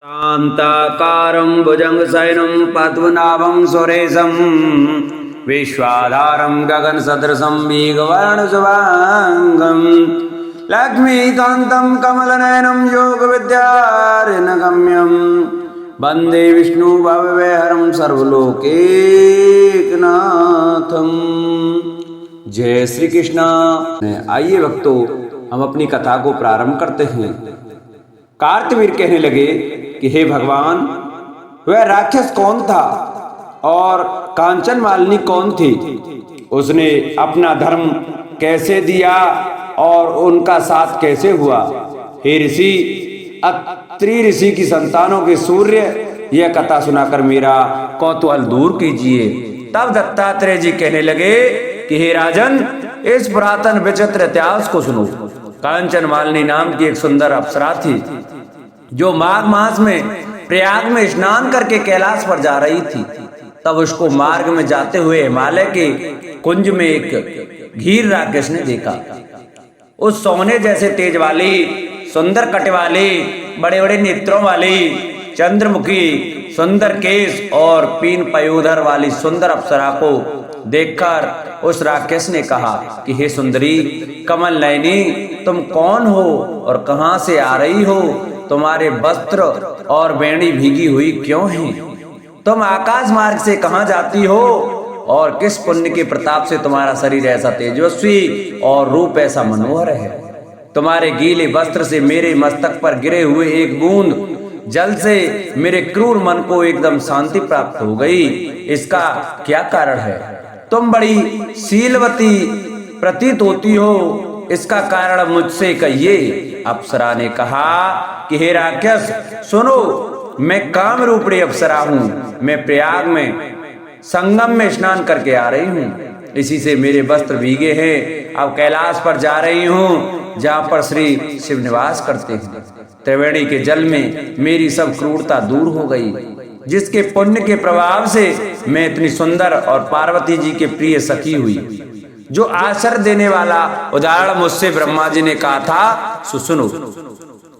शान्ताकारं भुजगशयनं पद्मनाभं सुरेशं विश्वाधारं गगनसदृशं मेघवर्णशुभाङ्गं लक्ष्मीकान्तं कमलनयनं योगविद्यार्णगम्यं वन्दे विष्णुभवभयहरं सर्वलोकैकनाथं। जय श्री कृष्णा। आइए भक्तों, हम अपनी कथा को प्रारंभ करते हैं। कार्तवीर कहने लगे कि हे भगवान, वह राक्षस कौन था और कांचन मालिनी कौन थी? उसने अपना धर्म कैसे दिया और उनका साथ कैसे हुआ? हे ऋषि, अत्रि ऋषि की संतानों के सूर्य, यह कथा सुनाकर मेरा कौतूहल दूर कीजिए। तब दत्तात्रेय जी कहने लगे कि हे राजन, इस पुरातन विचित्र इतिहास को सुनो। कांचन मालिनी नाम की एक सुंदर अप्सरा थी जो माघ मास में प्रयाग में स्नान करके कैलाश पर जा रही थी। तब उसको मार्ग में जाते हुए हिमालय के कुंज में एक घीर राक्षस ने देखा। उस सोने जैसे तेज वाली, सुंदर कट वाली, बड़े बड़े नेत्रों वाली, चंद्रमुखी, सुंदर केश और पीन पयोधर वाली सुंदर अप्सरा को देखकर उस राक्षस ने कहा कि हे सुंदरी कमल नयनी, तुम कौन हो और कहां से आ रही हो? तुम्हारे वस्त्र और बेणी भीगी हुई क्यों हैं? तुम आकाश मार्ग से कहां जाती हो और किस पुण्य के प्रताप से तुम्हारा शरीर ऐसा तेजस्वी और रूप ऐसा मनोहर है? तुम्हारे गीले वस्त्र से मेरे मस्तक पर गिरे हुए एक बूंद जल से मेरे क्रूर मन को एकदम शांति प्राप्त हो गई। इसका क्या कारण है? तुम बड़ी शीलवती प्रतीत होती हो, इसका कारण मुझसे कहिए। अप्सरा ने कहा कि हे राक्षस सुनो, मैं काम रूपी अप्सरा हूँ। मैं प्रयाग में संगम में स्नान करके आ रही हूँ। इसी से मेरे वस्त्र भीगे हैं। अब कैलाश पर जा रही हूँ जहाँ पर श्री शिव निवास करते हैं। त्रिवेणी के जल में मेरी सब क्रूरता दूर हो गई, जिसके पुण्य के प्रभाव से मैं इतनी सुंदर और पार्वती जी के प्रिय सखी हुई। जो आश्चर्य देने वाला उदाहरण मुझसे ब्रह्मा जी ने कहा था, सुनो।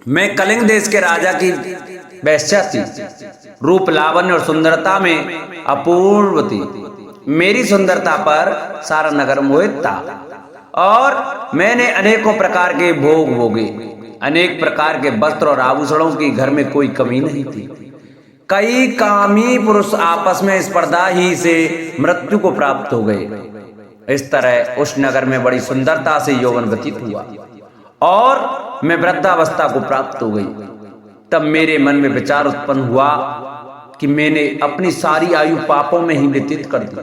मैं कलिंग देश के राजा की वैश्या थी, रूप लावण्य और सुंदरता में अपूर्व थी। मेरी सुंदरता पर सारा नगर मोहित था और मैंने अनेकों प्रकार के भोग भोगे। अनेक प्रकार के वस्त्र और आभूषणों की घर में कोई कमी नहीं थी। कई कामी पुरुष आपस में स्पर्धा ही से मृत्यु को प्राप्त हो गए। इस तरह उस नगर में बड़ी सुंदरता से यौवन व्यतीत हुआ और मैं वृद्धावस्था को प्राप्त हो गई। तब मेरे मन में विचार उत्पन्न हुआ कि मैंने अपनी सारी आयु पापों में ही व्यतीत कर दी।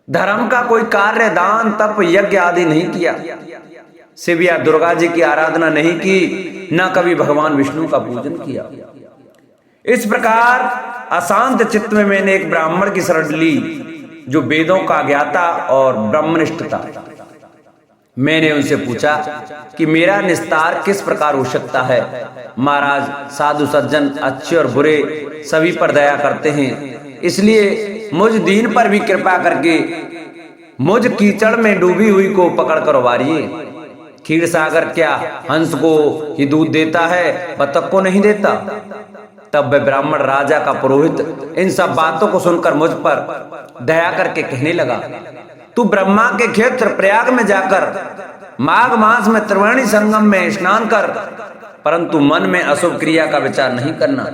धर्म का कोई कार्य, दान, तप, यज्ञ आदि नहीं किया। शिव या दुर्गा जी की आराधना नहीं की, न कभी भगवान विष्णु का पूजन किया। इस प्रकार अशांत चित्त में मैंने एक ब्राह्मण की शरण ली जो वेदों का ज्ञाता और ब्रह्मनिष्ठ था। मैंने उनसे पूछा कि मेरा निस्तार किस प्रकार हो सकता है? महाराज, साधु सज्जन अच्छे और बुरे सभी पर दया करते हैं, इसलिए मुझ दीन पर भी कृपा करके मुझ कीचड़ में डूबी हुई को पकड़ कर उबारिए। क्षीर सागर क्या हंस को ही दूध देता है, बतख को नहीं देता? तब वह ब्राह्मण राजा का पुरोहित इन सब बातों को सुनकर मुझ पर दया करके कहने लगा, तू ब्रह्मा के क्षेत्र प्रयाग में जाकर माघ मास में त्रिवेणी संगम में स्नान कर, परंतु मन में अशुभ क्रिया का विचार नहीं करना।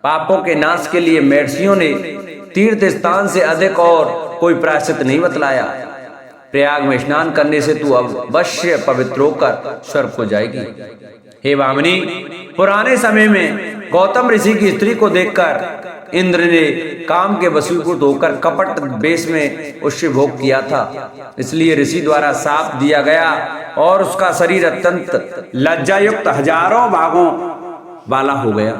पापों के नाश के लिए महर्षियों ने तीर्थ स्थान से अधिक और कोई प्रायश्चित नहीं बतलाया। प्रयाग में स्नान करने से तू अवश्य पवित्र होकर स्वर्ग को जाएगी। हे वामनी, पुराने समय में गौतम ऋषि की स्त्री को देखकर इंद्र ने काम के वशीभूत होकर कपट वेश में उससे भोग किया था। इसलिए ऋषि द्वारा शाप दिया गया और उसका शरीर अत्यंत लज्जायुक्त हजारों भागों वाला हो गया।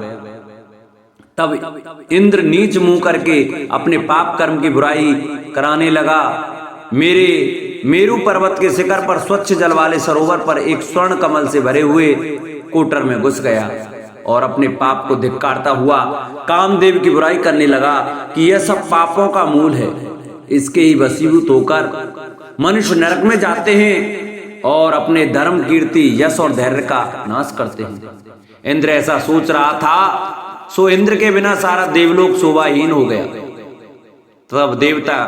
तब इंद्र नीच मुंह करके अपने पाप कर्म की बुराई कराने लगा। मेरे मेरू पर्वत के शिखर पर स्वच्छ जल वाले सरोवर पर एक स्वर्ण कमल से भरे हुए कूटर में घुस गया और अपने पाप को धिक्कारता हुआ कामदेव की बुराई करने लगा कि यह सब पापों का मूल है। इसके ही वशीभूत होकर मनुष्य नरक में जाते हैं और अपने धर्म, कीर्ति, यश और धैर्य का नाश करते हैं। इंद्र ऐसा सोच रहा था, सो इंद्र के बिना सारा देवलोक शोभाहीन हो गया। तब देवता,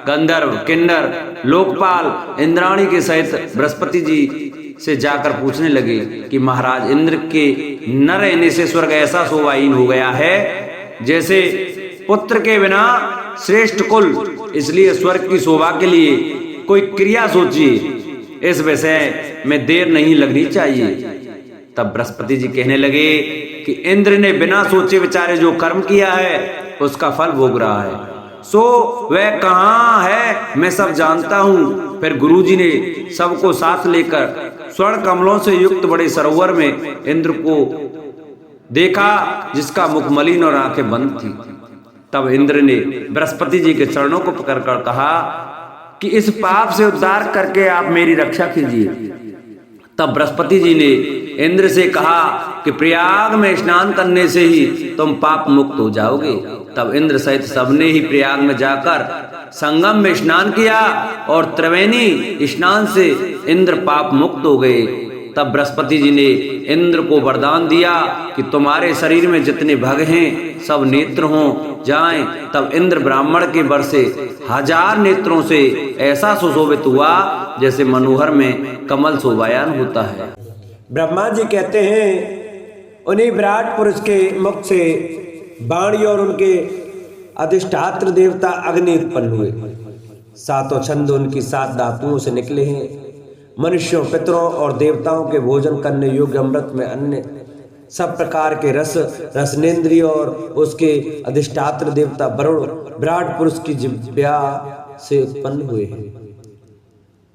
गंधर्व, किन्नर, लोकपाल इंद्राणी के सहित बृहस्पति जी से जाकर पूछने लगे कि महाराज, इंद्र के न रहने से स्वर्ग ऐसा शोभाहीन हो गया है जैसे पुत्र के बिना श्रेष्ठ कुल। इसलिए स्वर्ग की शोभा के लिए कोई क्रिया सोचिए, इस विषय में देर नहीं लगनी चाहिए। तब बृहस्पति जी कहने लगे कि इंद्र ने बिना सोचे विचारे जो कर्म किया है उसका फल भोग रहा है, सो वह कहाँ है मैं सब जानता हूँ। फिर गुरुजी ने सबको साथ लेकर स्वर्ण कमलों से युक्त बड़े सरोवर में इंद्र को देखा, जिसका मुख मलिन और आंखें बंद थी। तब इंद्र ने बृहस्पति जी के चरणों को पकड़कर कहा कि इस पाप से उद्धार करके आप मेरी रक्षा कीजिए। तब बृहस्पति जी ने इंद्र से कहा कि प्रयाग में स्नान करने से ही तुम पाप मुक्त हो जाओगे। तब इंद्र सहित सबने ही प्रयाग में जाकर संगम में स्नान किया और त्रिवेणी स्नान से इंद्र पाप मुक्त हो गए। तब बृहस्पति जी ने इंद्र को वरदान दिया कि तुम्हारे शरीर में जितने भग हैं सब नेत्र हो जाएं। तब इंद्र ब्राह्मण के वर से 1000 नेत्रों से ऐसा सुशोभित हुआ जैसे मनोहर में कमल शोभायान होता है। ब्रह्मा जी कहते हैं, उन्हीं विराट पुरुष के मुख से वाणी और उनके अधिष्ठात्र देवता अग्नि उत्पन्न हुए। 7 छंद उनकी 7 धातुओं से निकले हैं। मनुष्यों, पितरों और देवताओं के भोजन करने योग्य अमृत में अन्य सब प्रकार के रस, रसनेन्द्रिय और उसके अधिष्ठात्र देवता वरुण विराट पुरुष की जिह्वा से उत्पन्न हुए हैं।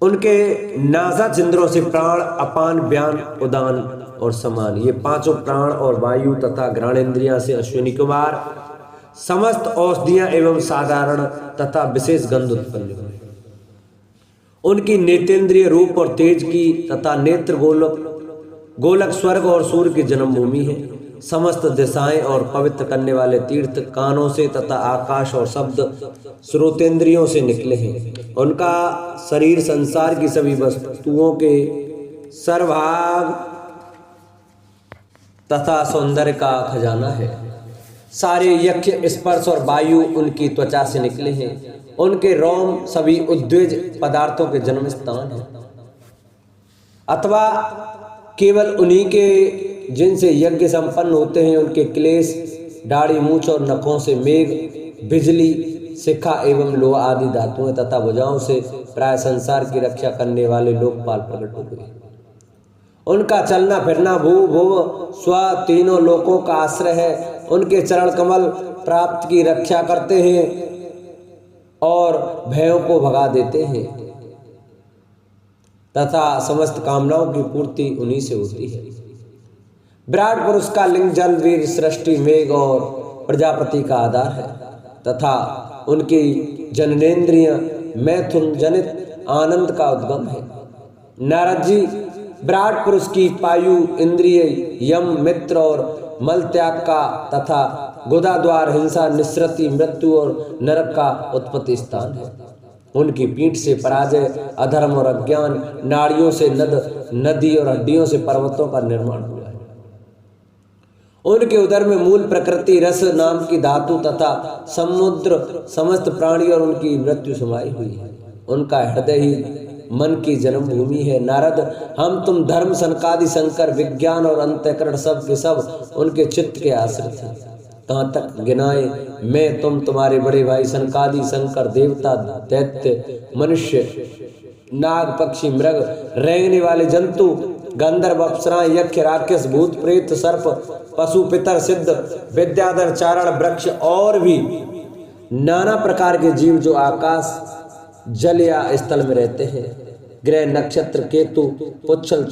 उनके नासा छिंद्रों से प्राण, अपान, व्यान, उदान और समान, ये 5 प्राण और वायु तथा घ्राणेन्द्रियां से अश्विनी कुमार समस्त औषधियां एवं साधारण तथा विशेष गंध उत्पन्न हुए। उनकी नेतेंद्रिय रूप और तेज की तथा नेत्र गोलक स्वर्ग और सूर्य की जन्मभूमि है। समस्त दिशाएं और पवित्र करने वाले तीर्थ कानों से तथा आकाश और शब्द श्रोतेंद्रियों से निकले हैं। उनका शरीर संसार की सभी वस्तुओं के सर्वभाग तथा सौंदर्य का खजाना है। सारे यक्ष, स्पर्श और वायु उनकी त्वचा से निकले हैं। उनके रोम सभी उद्वेज पदार्थों के जन्म स्थान है, अथवा केवल उन्हीं के जिनसे यज्ञ संपन्न होते हैं। उनके क्लेश, दाढ़ी, मूछ और नखों से मेघ, बिजली, शिखा एवं लोहा आदि धातुएं तथा भुजाओं से प्राय संसार की रक्षा करने वाले लोकपाल प्रकट हो गए। उनका चलना फिरना भू भुव स्व तीनों लोकों का आश्रय है। उनके चरण कमल प्राप्त की रक्षा करते हैं और भयों को भगा देते हैं तथा समस्त कामनाओं की पूर्ति उन्हीं से होती है। विराट पुरुष का लिंग जल, वीर, सृष्टि, मेघ और प्रजापति का आधार है तथा उनकी जननेन्द्रिय मैथुन जनित आनंद का उद्गम है। नारद जी विराट पुरुष की पायु इंद्रिय, यम, मित्र और मल त्याग का तथा गुदा द्वार, हिंसा, निसृति, मृत्यु और नरक का उत्पत्ति स्थान है। उनकी पीठ से पराजय, अधर्म और अज्ञान, नाड़ियों से नदी और हड्डियों से पर्वतों का निर्माण हुआ है। उनके उदर में मूल प्रकृति रस नाम की धातु तथा समुद्र समस्त प्राणी और उनकी मृत्यु समाई हुई है। उनका हृदय ही मन की जन्मभूमि है। नारद, हम तुम धर्म, सनकादि, शंकर, विज्ञान और अंतःकरण सब के सब उनके चित्त के आश्रित हैं। कहाँ तक गिनाए मैं, तुम, तुम्हारे बड़े भाई सनकादि, शंकर, देवता, दैत्य, मनुष्य, नाग, पक्षी, मृग, रेंगने वाले जंतु, गंधर्व, अप्सराएं, यक्ष, राक्षस, भूत, प्रेत, सर्प, पशु, पितर, सिद्ध, विद्याधर, चारण, वृक्ष और भी नाना प्रकार के जीव जो आकाश, जल या स्थल में रहते हैं। ग्रह, नक्षत्र, केतु, पुच्छल,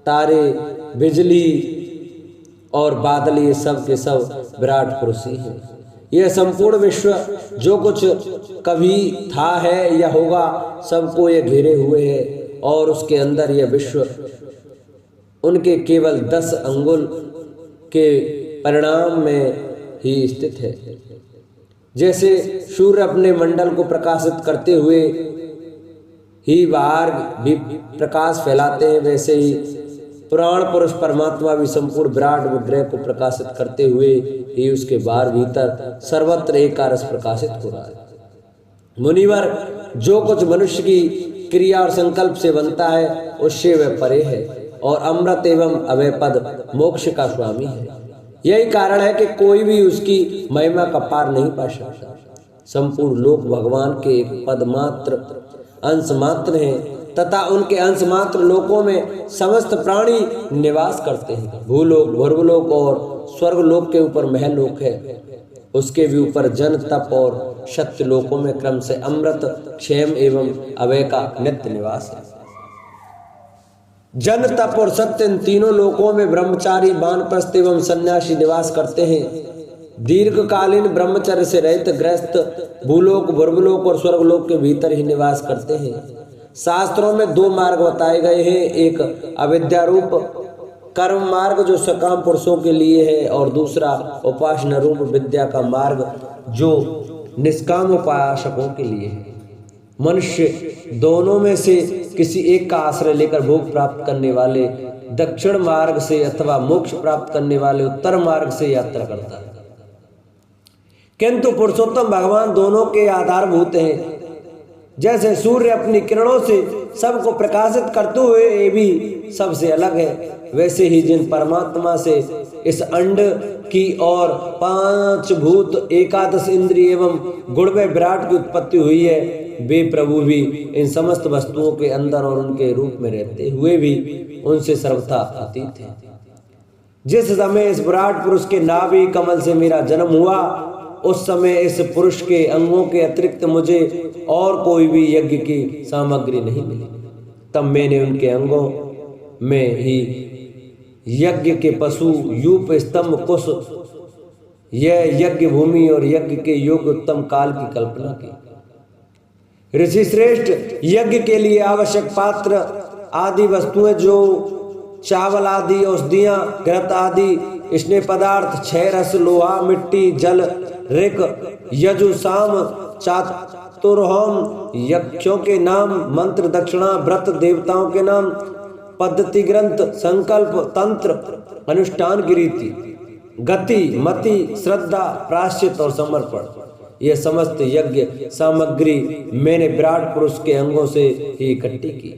तारे, बिजली और बादल, ये सब के सब विराट पुरुष ही है। यह संपूर्ण विश्व जो कुछ कभी था, है या होगा, सबको ये घेरे हुए है और उसके अंदर यह विश्व उनके केवल 10 अंगुल के परिणाम में ही स्थित है। जैसे सूर्य अपने मंडल को प्रकाशित करते हुए ही बाहर भी प्रकाश फैलाते हैं, वैसे ही पुराण पुरुष परमात्मा भी संपूर्ण विराट विग्रह को प्रकाशित करते हुए ही उसके बाहर भीतर सर्वत्र एक रस प्रकाशित हो रहा है। मुनिवर, जो कुछ मनुष्य की क्रिया और संकल्प से बनता है उससे वह परे है और अमृत एवं अभय पद मोक्ष का स्वामी है। यही कारण है कि कोई भी उसकी महिमा का पार नहीं पा सकता। संपूर्ण लोक भगवान के एक पद मात्र अंश मात्र हैं तथा उनके अंश मात्र लोकों में समस्त प्राणी निवास करते हैं। भूलोक, भुर्वलोक और स्वर्गलोक के ऊपर महलोक है, उसके भी ऊपर जन, तप और सत्य लोकों में क्रम से अमृत, क्षेम एवं अभय का नित्य निवास है। जन, तप और सत्य इन तीनों लोकों में ब्रह्मचारी, वानप्रस्थ एवं सन्यासी निवास करते हैं। दीर्घकालीन ब्रह्मचर्य से रहित गृहस्थ भूलोक, भुर्वलोक और स्वर्गलोक के भीतर ही निवास करते हैं। शास्त्रों में दो मार्ग बताए गए हैं, एक अविद्यारूप कर्म मार्ग जो सकाम पुरुषों के लिए है और दूसरा उपासना रूप विद्या का मार्ग जो निष्काम उपासकों के लिए है। मनुष्य दोनों में से किसी एक का आश्रय लेकर भोग प्राप्त करने वाले दक्षिण मार्ग से अथवा मोक्ष प्राप्त करने वाले उत्तर मार्ग से यात्रा करता है। किंतु पुरुषोत्तम भगवान दोनों के आधारभूत हैं। जैसे सूर्य अपनी किरणों से सबको प्रकाशित करते हुए ये भी सबसे अलग है, वैसे ही जिन परमात्मा से इस अंड की और 5 भूत, 11 इंद्रिय एवं गुणमय विराट की उत्पत्ति हुई है, वे प्रभु भी इन समस्त वस्तुओं के अंदर और उनके रूप में रहते हुए भी उनसे सर्वथा अतीत है। जिस समय इस विराट पुरुष के नाभि कमल से मेरा जन्म हुआ, उस समय इस पुरुष के अंगों के अतिरिक्त मुझे और कोई भी यज्ञ की सामग्री नहीं मिली। तब मैंने उनके अंगों में ही यज्ञ के पशु, यूप, स्तंभ, कुश, यह यज्ञ भूमि और यज्ञ के योग्य उत्तम काल की कल्पना की। ऋषि श्रेष्ठ, यज्ञ के लिए आवश्यक पात्र आदि वस्तुएं जो चावल आदि, औषधियां, घृत आदि स्नेह पदार्थ, 6 रस, लोहा, मिट्टी, जल, ऋक, यजु, साम, चातुर्होम, यक्षों के नाम, मंत्र, दक्षिणा, व्रत, देवताओं के नाम, पद्धति, ग्रंथ, संकल्प, तंत्र, अनुष्ठान की रीति, गति, मति, श्रद्धा, प्रायश्चित और समर्पण, यह समस्त यज्ञ सामग्री मैंने विराट पुरुष के अंगों से ही इकट्ठी की।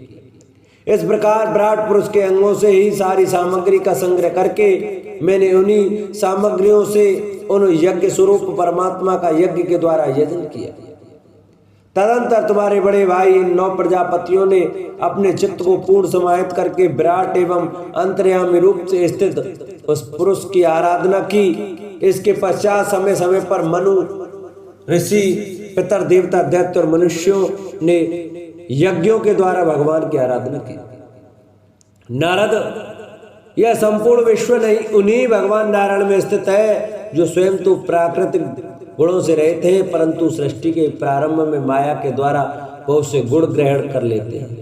इस प्रकार विराट पुरुष के अंगों से ही सारी सामग्री का संग्रह करके मैंने उन्हीं सामग्रियों से उन यज्ञ स्वरूप परमात्मा का यज्ञ के द्वारा यजन किया। तदंतर तुम्हारे बड़े भाई इन 9 प्रजापतियों ने अपने चित्त को पूर्ण समाहित करके विराट एवं अंतर्यामी रूप से स्थित उस पुरुष की आराधना की। इसके पश्चात समय समय पर मनु, ऋषि, पितर, देवता, दैत्य और मनुष्यों ने यज्ञों के द्वारा भगवान की आराधना की। नारद, यह संपूर्ण विश्व नहीं, उन्हीं भगवान नारायण में स्थित है जो स्वयं तो प्राकृतिक गुणों से रहते हैं, परंतु सृष्टि के प्रारंभ में माया के द्वारा बहुत से गुण ग्रहण कर लेते हैं।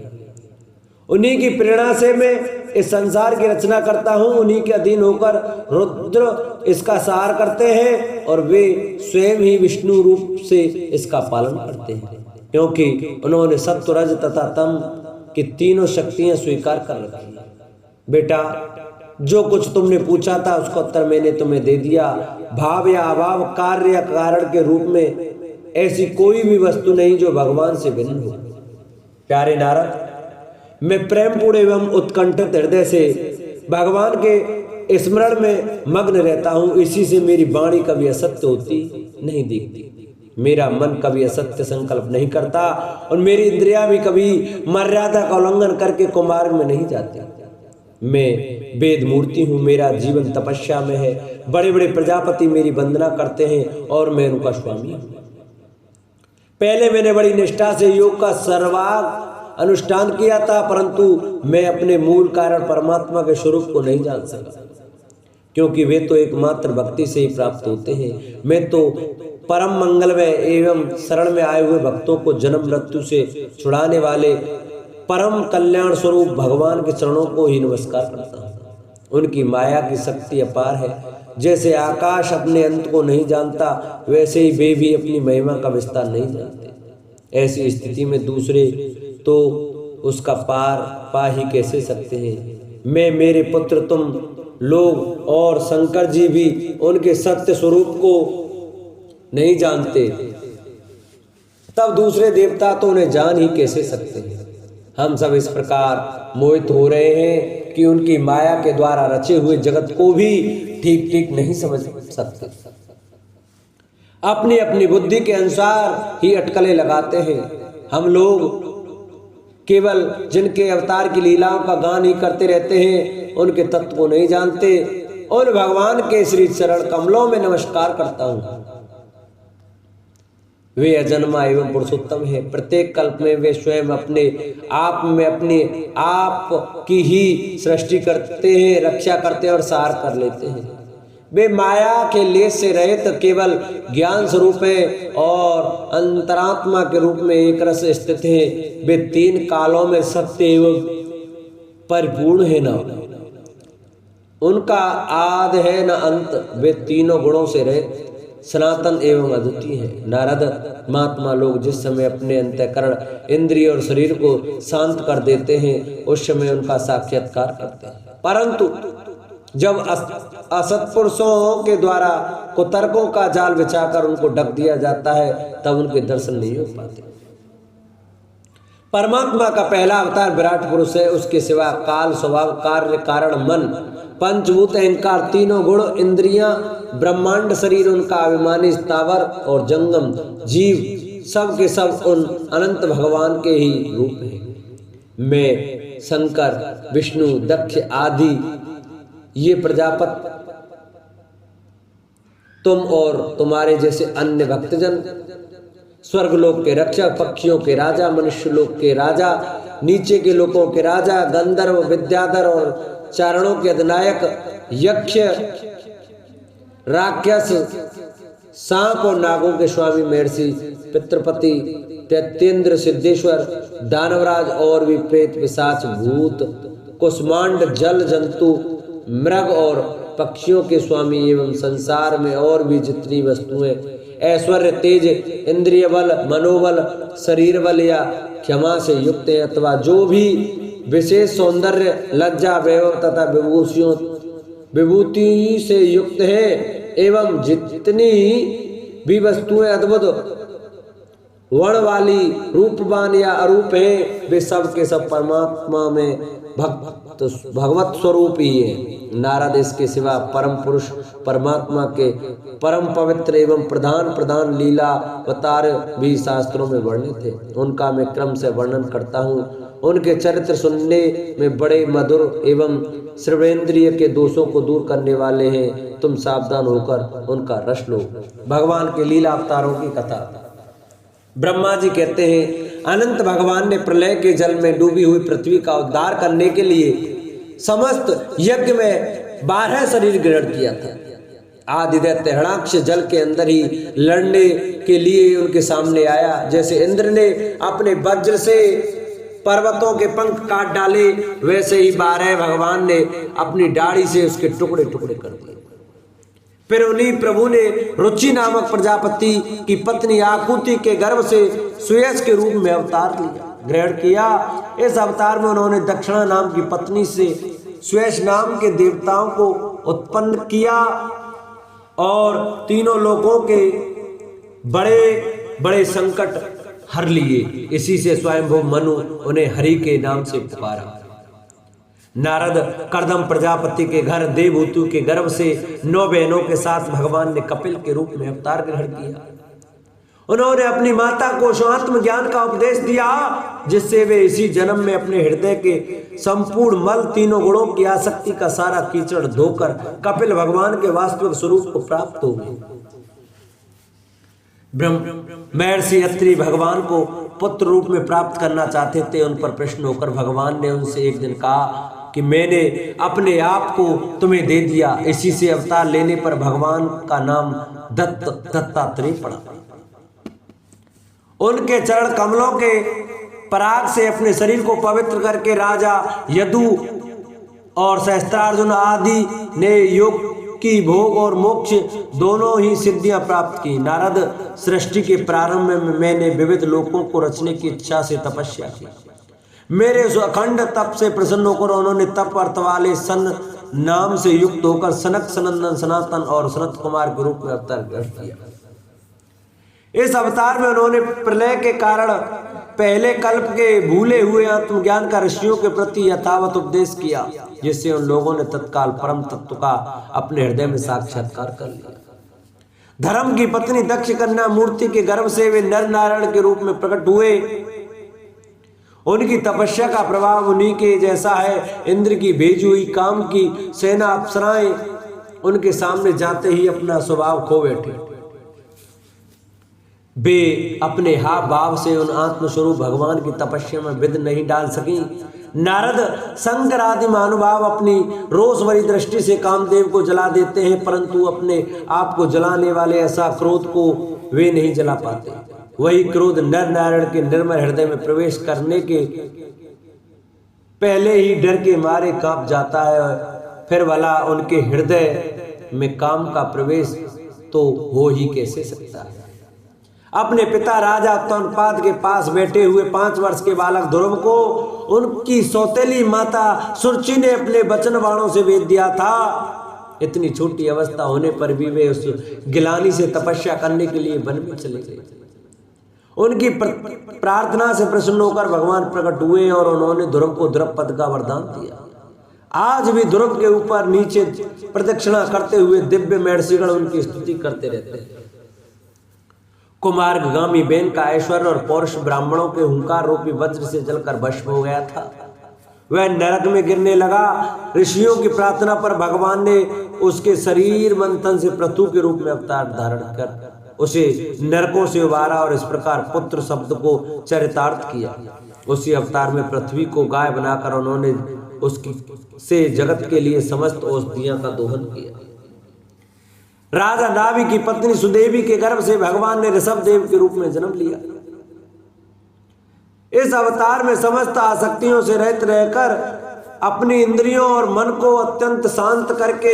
उन्हीं की प्रेरणा से मैं इस संसार की रचना करता हूँ। उन्हीं के अधीन होकर रुद्र इसका सार करते हैं और वे स्वयं ही विष्णु रूप से इसका पालन करते हैं, क्योंकि उन्होंने सत्व, रज तथा तम की तीनों शक्तियां स्वीकार कर रखी है। बेटा, जो कुछ तुमने पूछा था उसका उत्तर मैंने तुम्हें दे दिया। भाव या अभाव, कार्य या कारण के रूप में ऐसी कोई भी वस्तु नहीं जो भगवान से भिन्न हो। प्यारे नारद, मैं प्रेम पूर्ण एवं उत्कंठित हृदय से भगवान के स्मरण में मग्न रहता हूँ। इसी से मेरी वाणी कभी असत्य होती नहीं दिखती, मेरा मन कभी असत्य संकल्प नहीं करता और मेरी इंद्रियां भी कभी मर्यादा का उल्लंघन करके कुमार्ग में नहीं जाती। मैं वेद मूर्ति हूँ, मेरा जीवन तपस्या में है। बड़े बड़े प्रजापति मेरी वंदना करते हैं और मैं उनका स्वामी हूँ। पहले मैंने बड़ी निष्ठा से योग का सर्वांग अनुष्ठान किया था, परंतु मैं अपने मूल कारण परमात्मा के स्वरूप को नहीं जान सका, क्योंकि वे तो एकमात्र भक्ति से ही प्राप्त होते हैं। मैं तो परम मंगलमय एवं शरण में आए हुए भक्तों को जन्म मृत्यु से छुड़ाने वाले परम कल्याण स्वरूप भगवान के चरणों को ही नमस्कार करता हूँ। उनकी माया की शक्ति अपार है। जैसे आकाश अपने अंत को नहीं जानता, वैसे ही वे भी अपनी महिमा का विस्तार नहीं जानते। ऐसी स्थिति में दूसरे तो उसका पार पा ही कैसे सकते हैं। मैं, मेरे पुत्र, तुम लोग और शंकर जी भी उनके सत्य स्वरूप को नहीं जानते, तब दूसरे देवता तो उन्हें जान ही कैसे सकते हैं। हम सब इस प्रकार मोहित हो रहे हैं कि उनकी माया के द्वारा रचे हुए जगत को भी ठीक ठीक नहीं समझ सकते। अपनी अपनी बुद्धि के अनुसार ही अटकलें लगाते हैं। हम लोग केवल जिनके अवतार की लीलाओं का गान ही करते रहते हैं, उनके तत्व को नहीं जानते। उन भगवान के श्री चरण कमलों में नमस्कार करता हूँ। वे अजन्मा एवं पुरुषोत्तम है। प्रत्येक कल्प में वे स्वयं अपने आप में अपने आप की ही सृष्टि करते हैं, रक्षा करते हैं और सार कर लेते हैं। वे माया के लेस से रहित केवल ज्ञान स्वरूप है और अंतरात्मा के रूप में एक रस स्थित है। वे तीन कालों में सत्य एवं परिपूर्ण है, न उनका आदि है न अंत। वे तीनों गुणों से रहित सनातन एवं अद्वितीय है। नारद महात्मा लोग जिस समय अपने अंतःकरण, इंद्रिय और शरीर को शांत कर देते हैं, उस समय उनका साक्षात्कार करते हैं। परंतु जब असत्पुरुषों के द्वारा कुतर्कों का जाल बिछाकर उनको ढक दिया जाता है, तब उनके दर्शन नहीं हो पाते। परमात्मा का पहला अवतार विराट पुरुष है। उसके सिवा काल, स्वभाव, कार्य, कारण, मन, पंचभूत, अहंकार, तीनों गुण, इंद्रियां, ब्रह्मांड, शरीर, उनका अभिमानी स्थावर और जंगम जीव सब के सब उन अनंत भगवान के ही रूप हैं। मैं, शंकर, विष्णु, दक्ष आदि ये प्रजापति, तुम और तुम्हारे जैसे अन्य भक्तजन, स्वर्गलोक के रक्षक, पक्षियों के राजा, मनुष्य लोक के राजा, नीचे के लोकों के राजा, गंधर्व, विद्याधर और चारणों के अधिनायक, यक्ष, राक्षस, सांप और नागों के स्वामी महर्षि, पितृपति, दैत्येंद्र, सिद्धेश्वर, दानवराज और भी प्रेत, पिशाच, भूत, कुष्मांड, जल जंतु, मृग और पक्षियों के स्वामी एवं संसार में और भी जितनी वस्तुएं ऐश्वर्य, तेज, इंद्रिय बल, मनोबल, शरीर बल या क्षमा से युक्त है, अथवा जो भी विशेष सौंदर्य, लज्जा, वैभव तथा विभूति से युक्त है, एवं जितनी भी वस्तुएं अद्भुत वर्ण वाली, रूपवान या अरूप है, वे सब के सब परमात्मा में भगवत स्वरूप ही है। नारद इसके सिवा परम पुरुष परमात्मा के परम पवित्र एवं प्रधान लीला अवतार भी शास्त्रों में वर्णित है। उनका मैं क्रम से वर्णन करता हूँ। उनके चरित्र सुनने में बड़े मधुर एवं श्रवणेंद्रिय के दोषों को दूर करने वाले हैं। तुम सावधान होकर उनका रस लो। भगवान के लीला अवतारों की कथा। ब्रह्मा जी कहते हैं, अनंत भगवान ने प्रलय के जल में डूबी हुई पृथ्वी का उद्धार करने के लिए समस्त यज्ञ में 12 शरीर ग्रहण किया था। आदिदैत्य हणाक्ष जल के अंदर ही लड़ने के लिए उनके सामने आया। जैसे इंद्र ने अपने वज्र से पर्वतों के पंख काट डाले, वैसे ही 12 भगवान ने अपनी दाढ़ी से उसके टुकड़े टुकड़े कर दिए। फिर उन्हीं प्रभु ने रुचि नामक प्रजापति की पत्नी आकुति के गर्भ से सुयश के रूप में अवतार लिया, ग्रहण किया। इस अवतार में उन्होंने दक्षिणा नाम की पत्नी से सुयश नाम के देवताओं को उत्पन्न किया और तीनों लोगों के बड़े बड़े संकट हर लिए। इसी से स्वयंभू मनु उन्हें हरि के नाम से पुकारा। नारद कर्दम प्रजापति के घर देवहूति के गर्भ से 9 बहनों के साथ भगवान ने कपिल के रूप में अवतार ग्रहण किया। उन्होंने अपनी माता को स्वात्म ज्ञान का उपदेश दिया, जिससे वे इसी जन्म में अपने हृदय के संपूर्ण मल, तीनों गुणों की आसक्ति का सारा कीचड़ धोकर कपिल भगवान के वास्तविक स्वरूप को प्राप्त हो गए। महर्षि अत्रि भगवान को पुत्र रूप में प्राप्त करना चाहते थे। उन पर प्रश्न होकर भगवान ने उनसे एक दिन कहा कि मैंने अपने आप को तुम्हें दे दिया। इसी से अवतार लेने पर भगवान का नाम दत्तात्रेय पड़ा। उनके चरण कमलों के पराग से अपने शरीर को पवित्र करके राजा यदु और सहस्त्रार्जुन आदि ने योग की भोग और मोक्ष दोनों ही सिद्धियां प्राप्त की। नारद सृष्टि के प्रारंभ में मैंने विविध लोकों को रचने की इच्छा से तपस्या की। मेरे उस अखंड तप से प्रसन्न होकर उन्होंने तप अर्थ वाले सन नाम से युक्त होकर सनक सनंदन सनातन और सनत कुमार के रूप में अवतार ग्रहण किया। इस अवतार में उन्होंने प्रलय के कारण पहले कल्प के भूले हुए आत्मज्ञान का ऋषियों के प्रति यथावत उपदेश किया, जिससे उन लोगों ने तत्काल परम तत्व का अपने हृदय में साक्षात्कार कर लिया। धर्म की पत्नी दक्ष कन्या मूर्ति के गर्भ से वे नर नारायण के रूप में प्रकट हुए। उनकी तपस्या का प्रभाव उन्हीं के जैसा है। इंद्र की भेजी हुई काम की सेना अप्सराएं उनके सामने जाते ही अपना स्वभाव खो बैठे। वे अपने हाव भाव से उन आत्मस्वरूप भगवान की तपस्या में विघ्न नहीं डाल सकी। नारद शंकर आदि महानुभाव अपनी रोष भरी दृष्टि से कामदेव को जला देते हैं, परंतु अपने आप को जलाने वाले ऐसा क्रोध को वे नहीं जला पाते। वही क्रोध नर नारायण के निर्मल हृदय में प्रवेश करने के पहले ही डर के मारे कांप जाता है, फिर भला उनके हृदय में काम का प्रवेश तो हो ही कैसे सकता है। अपने पिता राजा उत्तानपाद के पास बैठे हुए 5 वर्ष के बालक ध्रुव को उनकी सौतेली माता सुरुचि ने अपने वचन बाणों से भेद दिया था। इतनी छोटी अवस्था होने पर भी वे उस गिलानी से तपस्या करने के लिए वन में चले गए। उनकी प्रार्थना से प्रसन्न होकर भगवान प्रकट हुए और उन्होंने ध्रुव को ध्रुव पद का वरदान दिया। आज भी ध्रुव के ऊपर नीचे प्रदक्षिणा करते हुए दिव्य महर्षिगण उनकी स्तुति करते रहते हैं। कुमारगामी बेन का ऐश्वर्य और पौरुष ब्राह्मणों के हुंकार रूपी वज्र से जलकर भस्म हो गया था। वह नरक में गिरने लगा। ऋषियों की प्रार्थना पर भगवान ने उसके शरीर मंथन से पृथु के रूप में अवतार धारण कर उसे नरकों से उबारा और इस प्रकार पुत्र शब्द को चरितार्थ किया। उसी अवतार में पृथ्वी को गाय बनाकर उन्होंने उसकी से जगत के लिए समस्त औषधियों का दोहन किया। राजा नाभि की पत्नी सुदेवी के गर्भ से भगवान ने ऋषभ देव के रूप में जन्म लिया। इस अवतार में समस्त आसक्तियों से रहित रहकर अपनी इंद्रियों और मन को अत्यंत शांत करके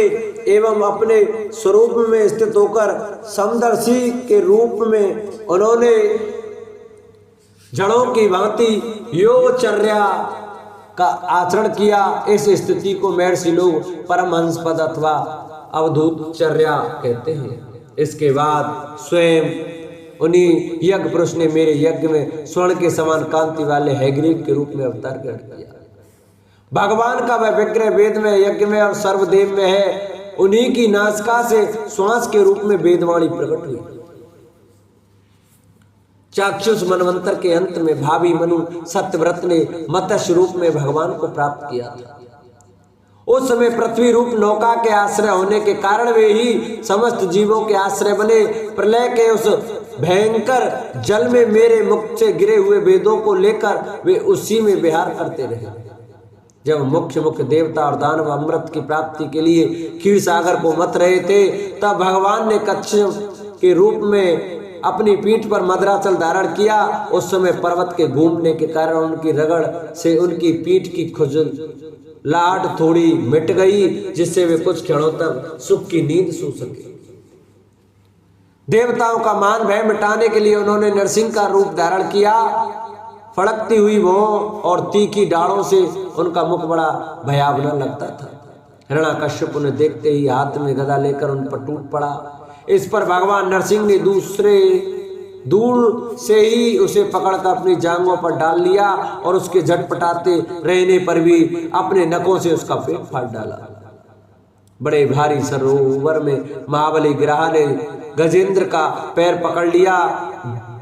एवं अपने स्वरूप में स्थित होकर समदर्शी के रूप में उन्होंने जड़ों की भांति योगचर्या का आचरण किया। इस स्थिति को महर्षि लोग परमहंस पद अथवा अवधूतचर्या कहते हैं। इसके बाद स्वयं उन्हीं यज्ञ पुरुष ने मेरे यज्ञ में स्वर्ण के समान कांति वाले हैग्रीव के रूप में अवतार ग्रहण किया। भगवान का वह विग्रह वेद में, यज्ञ में और सर्वदेव में है। उन्हीं की नासिका से श्वास के रूप में वेदवाणी प्रकट हुई। चाक्षुष मनवंतर के अंत में भावी मनु सत्यव्रत ने मत्स्य रूप में भगवान को प्राप्त किया था। उस समय पृथ्वी रूप नौका के आश्रय होने के कारण वे ही समस्त जीवों के आश्रय बने। प्रलय के उस भयंकर जल में मेरे मुख से गिरे हुए वेदों को लेकर वे उसी में विहार करते रहे। जब मुख्य देवता और दानव अमृत की प्राप्ति के लिए क्षीर सागर को मत रहे थे, तब भगवान ने कच्छप के रूप में अपनी पीठ पर मदराचल धारण किया। उस समय पर्वत के घूमने के कारण उनकी रगड़ से उनकी पीठ की खुजलाहट थोड़ी मिट गई, जिससे वे कुछ क्षणों तक सुख की नींद सो सके। देवताओं का मान भय मिटाने के लिए उन्होंने नरसिंह का रूप धारण किया। फड़कती हुई भौं और तीखी डालों से उनका मुख बड़ा भयावना लगता था। हिरण्याकश्यप उन्हें देखते ही हाथ में गदा लेकर उन पर टूट पड़ा। इस पर भगवान नरसिंह ने दूर से ही उसे पकड़कर अपनी जांघों पर डाल लिया और उसके झटपटाते रहने पर भी अपने नखों से उसका पेट फाड़ डाला। बड़े भारी सरोवर में महाबली गिरहा ने गजेंद्र का पैर पकड़ लिया।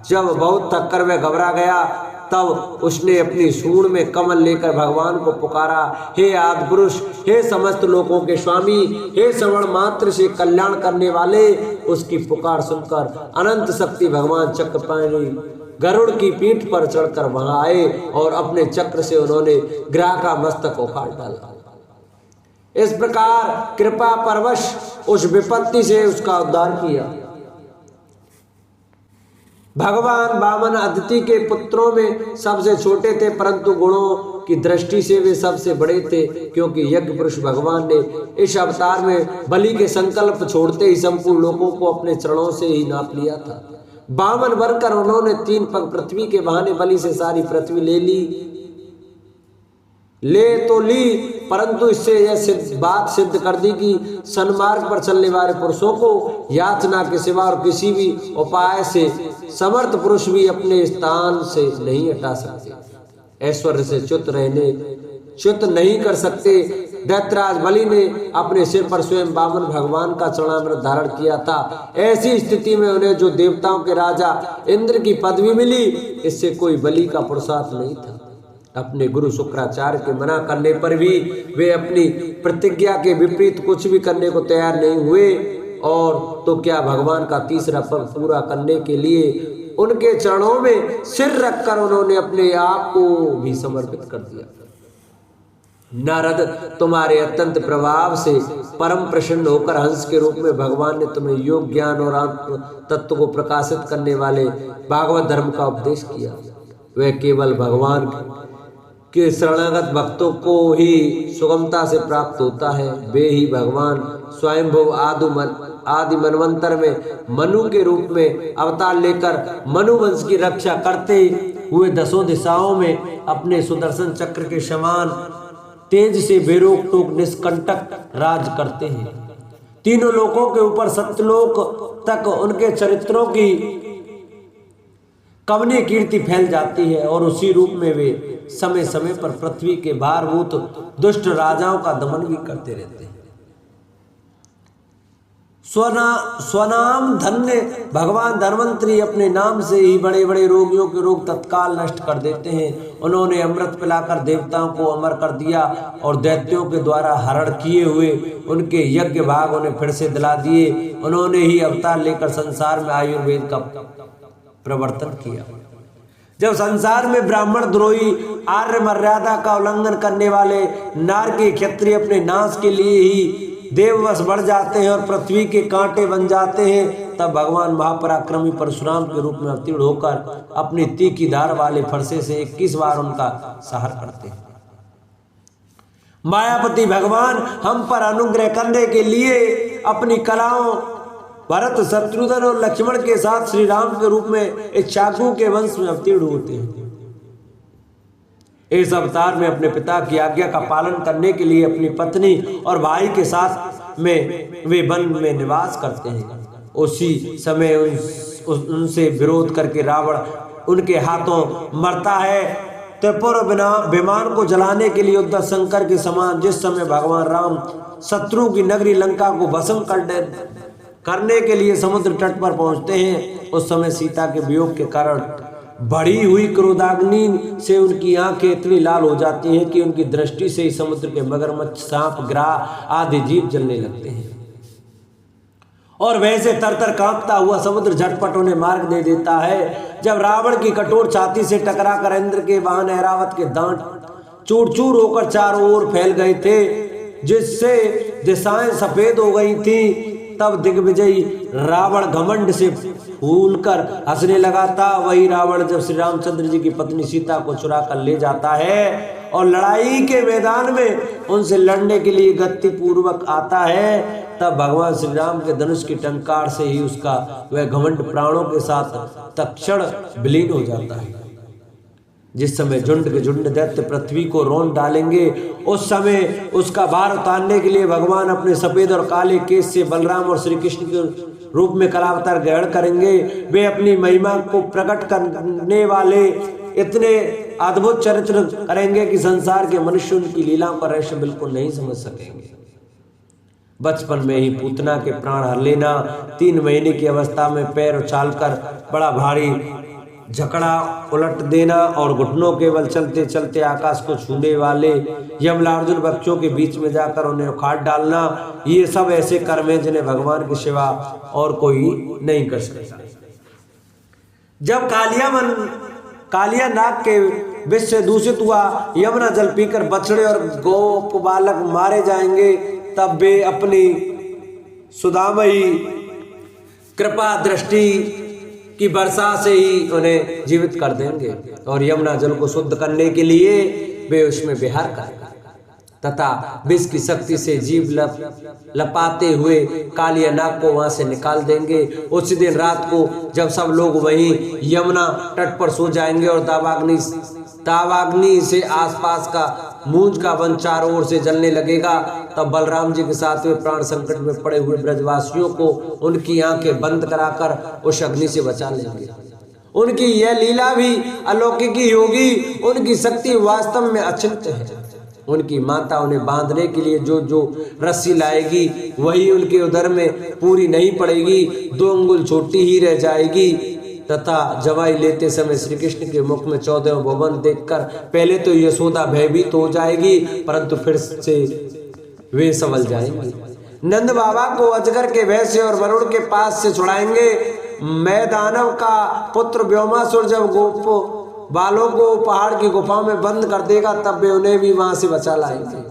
जब बहुत थक कर वह घबरा गया, तब उसने अपनी सूंड में कमल लेकर भगवान को पुकारा, हे आदि पुरुष, हे समस्त लोकों के स्वामी, हे श्रवण मात्र से कल्याण करने वाले। उसकी पुकार सुनकर अनंत शक्ति भगवान चक्रपाणी गरुड़ की पीठ पर चढ़कर वहां आए और अपने चक्र से उन्होंने गिरहा का मस्तक उखाड़ डाला। इस प्रकार कृपा परवश उस विपत्ति से उसका उद्धार किया। भगवान वामन अदिति के पुत्रों में सबसे छोटे थे, परंतु गुणों की दृष्टि से वे सबसे बड़े थे, क्योंकि यज्ञ पुरुष भगवान ने इस अवतार में बलि के संकल्प छोड़ते ही संपूर्ण लोगों को अपने चरणों से ही नाप लिया था। वामन बनकर उन्होंने 3 पग पृथ्वी के बहाने बलि से सारी पृथ्वी ले ली। ले तो ली, परंतु इससे यह बात सिद्ध कर दी कि सन्मार्ग पर चलने वाले पुरुषों को याचना के सिवा और किसी भी उपाय से समर्थ पुरुष भी अपने स्थान से नहीं हटा सकते, ऐश्वर्य से च्युत नहीं कर सकते। दैत्यराज बलि ने अपने सिर पर स्वयं वामन भगवान का चरणामृत धारण किया था। ऐसी स्थिति में उन्हें जो देवताओं के राजा इंद्र की पदवी मिली, इससे कोई बलि का पुरुषार्थ नहीं था। अपने गुरु शुक्राचार्य के मना करने पर भी वे अपनी प्रतिज्ञा के विपरीत कुछ भी करने को तैयार नहीं हुए, और तो क्या भगवान का तीसरा पद पूरा करने के लिए उनके चरणों में सिर रखकर उन्होंने अपने आप को भी समर्पित कर दिया। नारद, तुम्हारे अत्यंत प्रभाव से परम प्रसन्न होकर हंस के रूप में भगवान ने तुम्हें योग ज्ञान और आत्म तत्व को प्रकाशित करने वाले भागवत धर्म का उपदेश किया। वह केवल भगवान के शरणागत भक्तों को ही सुगमता से प्राप्त होता है। वे ही भगवान स्वयंभुव आदि मनवंतर में मनु के रूप में अवतार लेकर मनु वंश की रक्षा करते हुए दसों दिशाओं में अपने सुदर्शन चक्र के समान तेज से बेरोक टोक निष्कंटक राज करते हैं। तीनों लोकों के ऊपर सत्यलोक तक उनके चरित्रों की कवनी कीर्ति फैल जाती है, और उसी रूप में वे समय समय पर पृथ्वी के भारभूत दुष्ट राजाओं का दमन भी करते रहते हैं। स्वनाम धन्य भगवान धन्वंतरी अपने नाम से ही बड़े बड़े रोगियों के रोग तत्काल नष्ट कर देते हैं। उन्होंने अमृत पिलाकर देवताओं को अमर कर दिया, और दैत्यों के द्वारा हरण किए हुए उनके यज्ञ भाग उन्हें फिर से दिला दिए। उन्होंने ही अवतार लेकर संसार में आयुर्वेद का प्रवर्तन किया। जब संसार में ब्राह्मण द्रोही आर्य मर्यादा का उल्लंघन करने वाले नारकी क्षत्रिय अपने नाश के लिए ही देववश बढ़ जाते हैं और पृथ्वी के कांटे बन जाते हैं, तब भगवान महापराक्रमी परशुराम के रूप में अवतीर्ण होकर अपनी तीखी धार वाले फरसे से 21 बार उनका संहार करते हैं। मायापति भगवान हम पर अनुग्रह करने के लिए अपनी कलाओं भरत, शत्रुघ्न और लक्ष्मण के साथ श्री राम के रूप में इक्ष्वाकु के वंश में अवतीर्ण होते हैं। इस अवतार में अपने पिता की आज्ञा का पालन करने के लिए अपनी पत्नी और भाई के साथ में वे वन में निवास करते हैं। उसी समय उनसे विरोध करके रावण उनके हाथों मरता है। त्रिपुर विमान को जलाने के लिए उद्धव शंकर के समान जिस समय भगवान राम शत्रु की नगरी लंका को भस्म करने के लिए समुद्र तट पर पहुंचते हैं, उस समय सीता के वियोग के कारण बढ़ी हुई क्रोधाग्नि से उनकी आंखें इतनी लाल हो जाती हैं कि उनकी दृष्टि से ही समुद्र के मगरमच्छ, सांप, ग्राह आदि जीव जलने लगते हैं, और वैसे तरतर कांपता हुआ समुद्र झटपट उन्हें मार्ग दे देता है। जब रावण की कठोर छाती से टकराकर इंद्र के वाहन ऐरावत के दांत चूर चूर होकर चारों ओर फैल गए थे, जिससे दिशाएं सफेद हो गई थी, तब दिग्विजयी रावण घमंड से फूलकर हंसने लगा था। वही रावण जब श्री रामचंद्र जी की पत्नी सीता को चुरा कर ले जाता है और लड़ाई के मैदान में उनसे लड़ने के लिए गति पूर्वक आता है, तब भगवान श्री राम के धनुष की टंकार से ही उसका वह घमंड प्राणों के साथ तत्क्षण विलीन हो जाता है। जिस समय झुंड के झुंड दैत्य पृथ्वी को रौंद डालेंगे, उस समय उसका भार उतारने के लिए भगवान अपने सफेद और काले केश से बलराम और श्री कृष्ण के रूप में कलावतार ग्रहण करेंगे। वे अपनी महिमा को प्रकट करने वाले इतने अद्भुत चरित्र करेंगे कि संसार के मनुष्य उनकी लीलाओं का रहस्य बिल्कुल नहीं समझ सकेंगे। बचपन में ही पूतना के प्राण हर लेना, 3 महीने की अवस्था में पैर उछालकर बड़ा भारी झकड़ा उलट देना और घुटनों के बल चलते चलते आकाश को छूने वाले यमलार्जुन बच्चों के बीच में जाकर उन्हें उखाड़ डालना, ये सब ऐसे कर्म हैं जिन्हें भगवान की सिवा और कोई नहीं कर सकता। जब कालिया नाग के विष से दूषित हुआ यमुना जल पीकर बछड़े और गोप बालक मारे जाएंगे, तब वे अपनी सुधामयी कृपा दृष्टि की वर्षा से ही उन्हें जीवित कर देंगे, और यमुना जल को शुद्ध करने के लिए वे उसमें विहार करेंगे तथा विष की शक्ति से जीव लपाते हुए कालिया नाग को वहां से निकाल देंगे। उसी दिन रात को जब सब लोग वहीं यमुना तट पर सो जाएंगे और दावाग्नि से आसपास का मूंज का वन चारों ओर से जलने लगेगा। तब बलराम जी के साथ वे प्राण संकट में पड़े हुए ब्रजवासियों को उनकी आंखें बंद कराकर उस अग्नि से बचा लेंगे। उनकी यह लीला भी अलौकिक ही होगी। उनकी शक्ति वास्तव में अचिंत्य है। उनकी माता उन्हें बांधने के लिए जो जो रस्सी लाएगी वही उनके उदर में पूरी नहीं पड़ेगी, 2 अंगुल छोटी ही रह जाएगी। तथा जवाई लेते समय श्री कृष्ण के मुख में 14 भुवन देखकर पहले तो यशोदा भयभीत हो जाएगी, परंतु फिर से वे संभल जाएंगी। नंद बाबा को अजगर के भय से और वरुण के पास से छुड़ाएंगे। मैं दानव का पुत्र व्योमासुर जब गोप बालों को पहाड़ की गुफा में बंद कर देगा तब वे उन्हें भी वहां से बचा लाएंगे।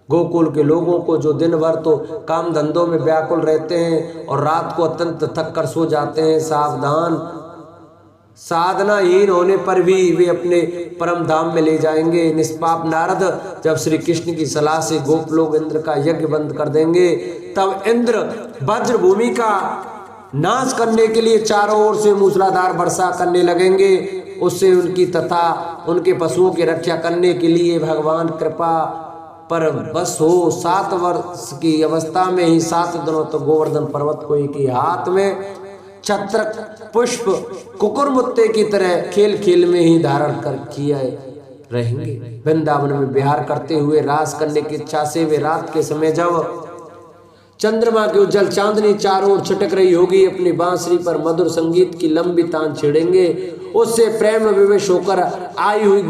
गोकुल के लोगों को जो दिन भर तो काम धंधों में व्याकुल रहते हैं और रात को अत्यंत थक कर सो जाते हैं, सावधान साधनाहीन होने पर भी वे अपने परम धाम में ले जाएंगे। निष्पाप नारद जब श्री कृष्ण की सलाह से गोप लोग इंद्र का यज्ञ बंद कर देंगे तब इंद्र वज्र भूमि का नाश करने के लिए चारों ओर से मूसलाधार वर्षा करने लगेंगे। उससे उनकी तथा उनके पशुओं की रक्षा करने के लिए भगवान कृपा पर बस हो। 7 वर्ष की अवस्था में ही 7 दिनों तक गोवर्धन पर्वत को एक ही हाथ में छत्र पुष्प कुकुरमुत्ते की तरह खेल खेल में ही धारण कर किए रहेंगे। वृंदावन में विहार करते हुए रास करने की इच्छा से वे रात के समय जब चंद्रमा की उज्जवल चांदनी चारों ओर छिटक रही होगी, अपनी बांसुरी पर मधुर संगीत की लंबी तान छेड़ेंगे। उससे प्रेम विवश होकर आई हुई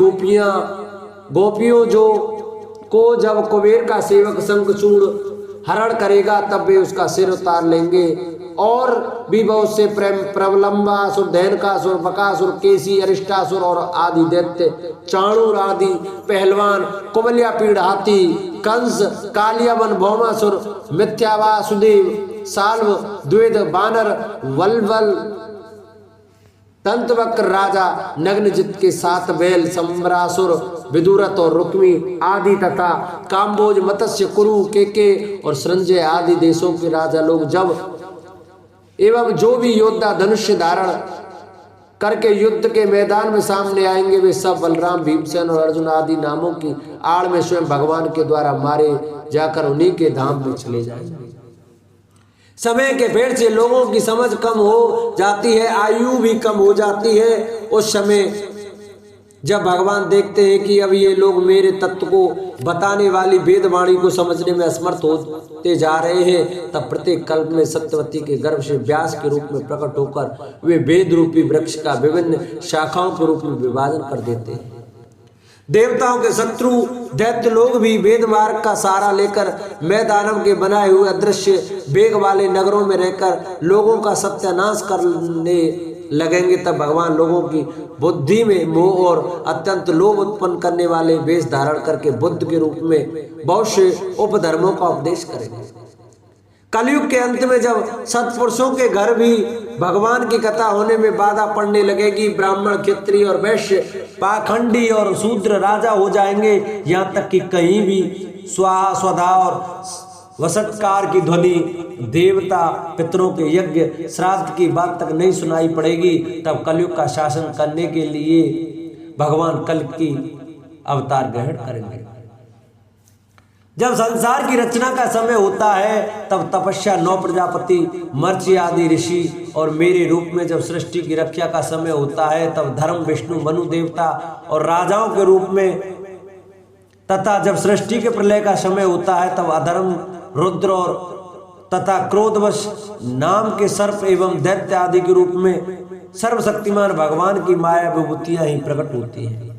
गोपियों जो को जब कुबेर का सेवक शंखचूड़ हरण करेगा तब वे उसका सिर उतार लेंगे। और भी बहुत से प्रेम प्रबलंबासुर, धैनकासुर, बकासुर, केसी, अरिष्टासुर और आदि दैत्य, चाणूर आदि पहलवान, कुबलिया पीड़ हाथी, कंस, कालियावन, भौमासुर, मिथ्यावासुदेव, साल्व, द्विध, बानर, वल्वल, तंतवक्र राजा, नग्नजित के 7 बैल, सम्रासुर, विदुरथ और रुक्मी आदि तथा काम्बोज, मत्स्य, कुरु, केके और संजय आदि देशों के राजा लोग जब एवं जो भी योद्धा धनुष्य धारण करके युद्ध के मैदान में सामने आएंगे वे सब बलराम, भीमसेन और अर्जुन आदि नामों की आड़ में स्वयं भगवान के द्वारा मारे जाकर उन्हीं के धाम में चले जाएंगे। समय के फेर से लोगों की समझ कम हो जाती है, आयु भी कम हो जाती है। उस समय जब भगवान देखते हैं कि अब ये लोग मेरे तत्व को बताने वाली वेदवाणी को समझने में असमर्थ होते जा रहे हैं, तब प्रत्येक कल्प में सत्यवती के गर्भ से व्यास के रूप में प्रकट होकर वे वेद रूपी वृक्ष का विभिन्न शाखाओं के रूप में विभाजन कर देते हैं। देवताओं के शत्रु दैत्य लोग भी वेद मार्ग का सहारा लेकर मैदानव के बनाए हुए अदृश्य वेग वाले नगरों में रहकर लोगों का सत्यानाश करने लगेंगे। तब भगवान लोगों की बुद्धि में मोह और अत्यंत लोभ उत्पन्न करने वाले वेश धारण करके बुद्ध के रूप में बहुत से उपधर्मों का उपदेश करेंगे। कलयुग के अंत में जब सत्पुरुषों के घर भी भगवान की कथा होने में बाधा पड़ने लगेगी, ब्राह्मण, क्षत्रिय और वैश्य, पाखंडी और शूद्र राजा हो जाएंगे। यहाँ तक कि कहीं भी स्वाहा स्वधा और वसत्कार की ध्वनि, देवता पितरों के यज्ञ श्राद्ध की बात तक नहीं सुनाई पड़ेगी। तब कलयुग का शासन करने के लिए भगवान कल की अवतार ग्रहण करेंगे। जब संसार की रचना का समय होता है तब तपस्या 9 प्रजापति, मर्ची आदि ऋषि और मेरे रूप में जब सृष्टि की रक्षा का समय होता है तब धर्म, विष्णु, मनु देवता और राजाओं के रूप में, तथा जब सृष्टि के प्रलय का समय होता है तब अधर्म, रुद्र और तथा क्रोधवश नाम के सर्प एवं दैत्य आदि के रूप में सर्वशक्तिमान भगवान की माया विभूतियां ही प्रकट होती हैं।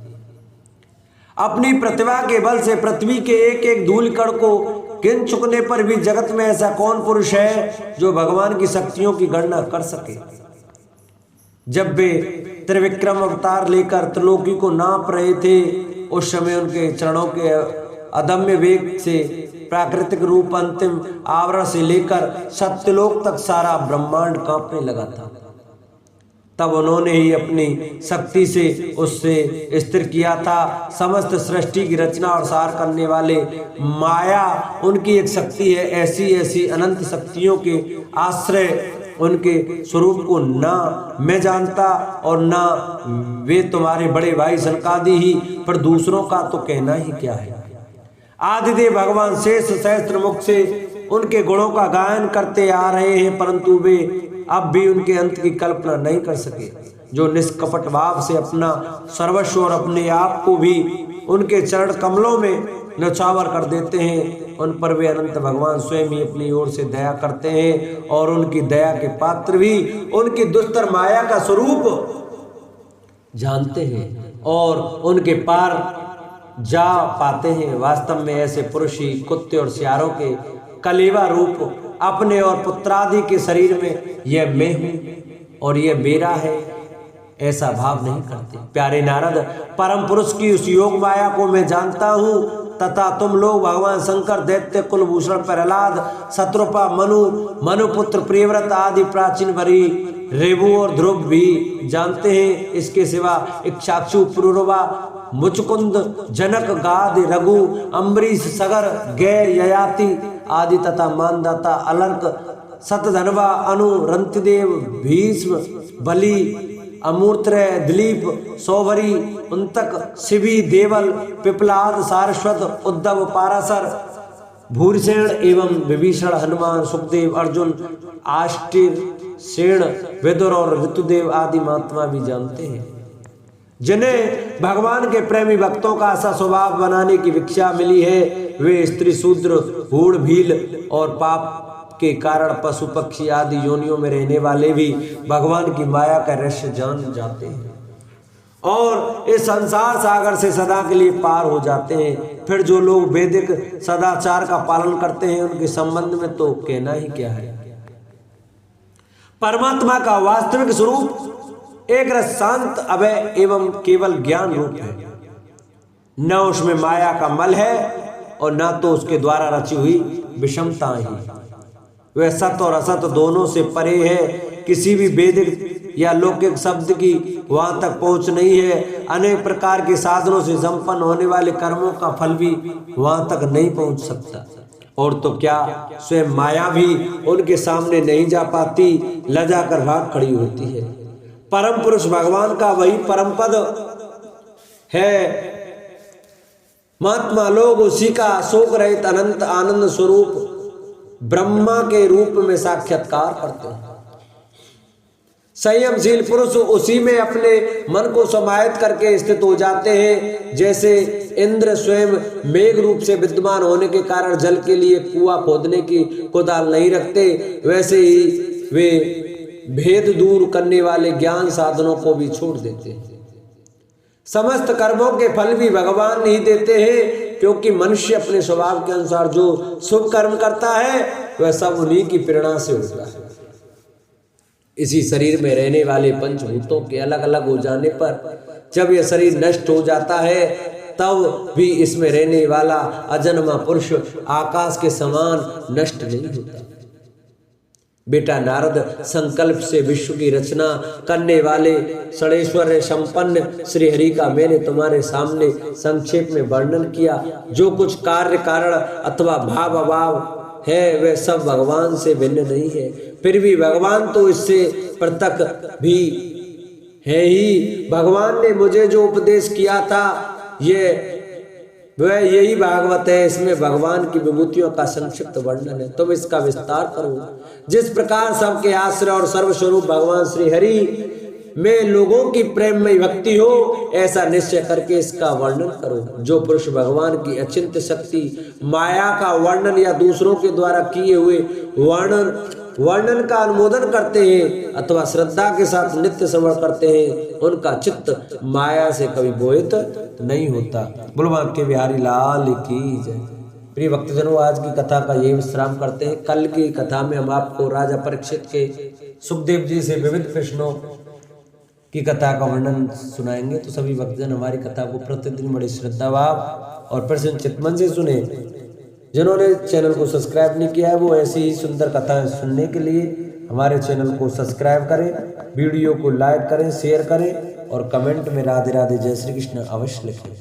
अपनी प्रतिभा के बल से पृथ्वी के एक एक धूल कण को गिन चुकने पर भी जगत में ऐसा कौन पुरुष है जो भगवान की शक्तियों की गणना कर सके। जब वे त्रिविक्रम अवतार लेकर त्रिलोकी को नाप रहे थे उस समय उनके चरणों के अदम्य वेग से प्राकृतिक रूप अंतिम आवरण से लेकर सत्यलोक तक सारा ब्रह्मांड कांपने लगा था। तब उन्होंने ही अपनी शक्ति से उससे स्थिर किया था। समस्त सृष्टि की रचना और सार करने वाले माया उनकी एक शक्ति है। ऐसी ऐसी अनंत शक्तियों के आश्रय उनके स्वरूप को ना मैं जानता और ना वे तुम्हारे बड़े भाई सनकादि ही, पर दूसरों का तो कहना ही क्या है। आदिदेव भगवान शेष सहस्त्र मुख से उनके गुणों का गायन करते आ रहे हैं, परंतु वे अब भी उनके अंत की कल्पना नहीं कर सके। जो निष्कपट भाव से अपना सर्वस्व और अपने आप को भी उनके चरण कमलों में न्यौछावर कर देते हैं, उन पर वे अनंत भगवान स्वयं ही अपनी ओर से दया करते हैं और उनकी दया के पात्र भी उनकी दुस्तर माया का स्वरूप जानते हैं और उनके पार जा पाते हैं। वास्तव में ऐसे पुरुष ही कुत्ते और सियारों के कलेवा रूप अपने और पुत्रादि के शरीर में यह मैं हूं और यह मेरा है ऐसा भाव नहीं करते। प्यारे नारद, परम पुरुष की उस योग माया को मैं जानता हूं तथा तुम लोग भगवान शंकर, दैत्य कुलभूषण प्रहलाद, शत्रुपा, मनुपुत्र प्रियव्रत आदि प्राचीन वरी रेवु और ध्रुव भी जानते हैं। इसके सिवा इक्षाक्षु, पुरुरवा, मुचकुंद, जनक, गाद, रघु, अम्बरीश, सगर, गय, ययाति आदि तथा मानदाता, अलर्क, सतधनवा, अनु, रंतिदेव, भीष्म, बलि, अमूर्त्रय, दिलीप, सौभरी, उन्तक, शिवी, देवल, पिपलाद, सारस्वत, उद्धव, पाराशर, भूरिसेन एवं विभीषण, हनुमान, सुखदेव, अर्जुन, आष्टीर, सेन, विदुर और ऋतुदेव आदि महात्मा भी जानते हैं। जिन्हें भगवान के प्रेमी भक्तों का ऐसा स्वभाव बनाने की भिक्षा मिली है, वे स्त्री, शूद्र, हूढ़, भील और पाप के कारण पशु पक्षी आदि योनियों में रहने वाले भी भगवान की माया का रहस्य जान जाते हैं और इस संसार सागर से सदा के लिए पार हो जाते हैं। फिर जो लोग वैदिक सदाचार का पालन करते हैं, उनके संबंध में तो कहना ही क्या है। परमात्मा का वास्तविक स्वरूप एक रस शांत, अभय एवं केवल ज्ञान रूप है। न उसमें माया का मल है और न तो उसके द्वारा रची हुई विषमता ही। वह सत और असत दोनों से परे है। किसी भी वैदिक या लौकिक शब्द की वहां तक पहुंच नहीं है। अनेक प्रकार के साधनों से संपन्न होने वाले कर्मों का फल भी वहां तक नहीं पहुंच सकता। और तो क्या, स्वयं माया भी उनके सामने नहीं जा पाती, लजा कर भाग खड़ी होती है। परम पुरुष भगवान का वही परम पद है। महात्मा लोग उसी का शोक रहित अनंत आनंद स्वरूप ब्रह्मा के रूप में साक्षात्कार करते हैं। संयमशील पुरुष उसी में अपने मन को समाहित करके स्थित हो जाते हैं। जैसे इंद्र स्वयं मेघ रूप से विद्यमान होने के कारण जल के लिए कुआं खोदने की कोदाल नहीं रखते, वैसे ही वे भेद दूर करने वाले ज्ञान साधनों को भी छोड़ देते हैं। समस्त कर्मों के फल भी भगवान ही देते हैं, क्योंकि मनुष्य अपने स्वभाव के अनुसार जो शुभ कर्म करता है वह सब उन्हीं की प्रेरणा से होता है। इसी शरीर में रहने वाले पंचभूतों के अलग अलग हो जाने पर जब यह शरीर नष्ट हो जाता है, तब भी इसमें रहने वाला अजन्मा पुरुष आकाश के समान नष्ट नहीं होता। बेटा नारद, संकल्प से विश्व की रचना करने वाले षड़ैश्वर्य संपन्न श्री हरि का मैंने तुम्हारे सामने संक्षेप में वर्णन किया। जो कुछ कार्य कारण अथवा भाव अभाव है, वह सब भगवान से भिन्न नहीं है। फिर भी भगवान तो इससे पृथक भी है ही। भगवान ने मुझे जो उपदेश किया था, वह यही भागवत है। इसमें भगवान की विभूतियों का संक्षिप्त वर्णन है। तुम इसका विस्तार करो। जिस प्रकार सबके आश्रय और सर्वस्वरूप भगवान श्री हरि में लोगों की प्रेममय भक्ति हो, ऐसा निश्चय करके इसका वर्णन करो। जो पुरुष भगवान की अचिंत्य शक्ति माया का वर्णन या दूसरों के द्वारा किए हुए वर्णन का अनुमोदन करते हैं अथवा श्रद्धा के साथ नित्य स्मरण करते हैं, उनका चित्त माया से कभी मोहित नहीं होता। बोलो के बिहारी लाल की जय। प्रिय भक्तजनों, आज की कथा का ये विश्राम करते हैं। कल की कथा में हम आपको राजा परीक्षित के सुखदेव जी से विविध प्रश्नों की कथा का वर्णन सुनाएंगे। तो सभी भक्तजन हमारी कथा को प्रतिदिन बड़े श्रद्धा भाव और प्रसन्न चित्तमन से सुने। जिन्होंने चैनल को सब्सक्राइब नहीं किया है, वो ऐसी ही सुंदर कथाएं सुनने के लिए हमारे चैनल को सब्सक्राइब करें, वीडियो को लाइक करें, शेयर करें और कमेंट में राधे राधे जय श्री कृष्ण अवश्य लिखें।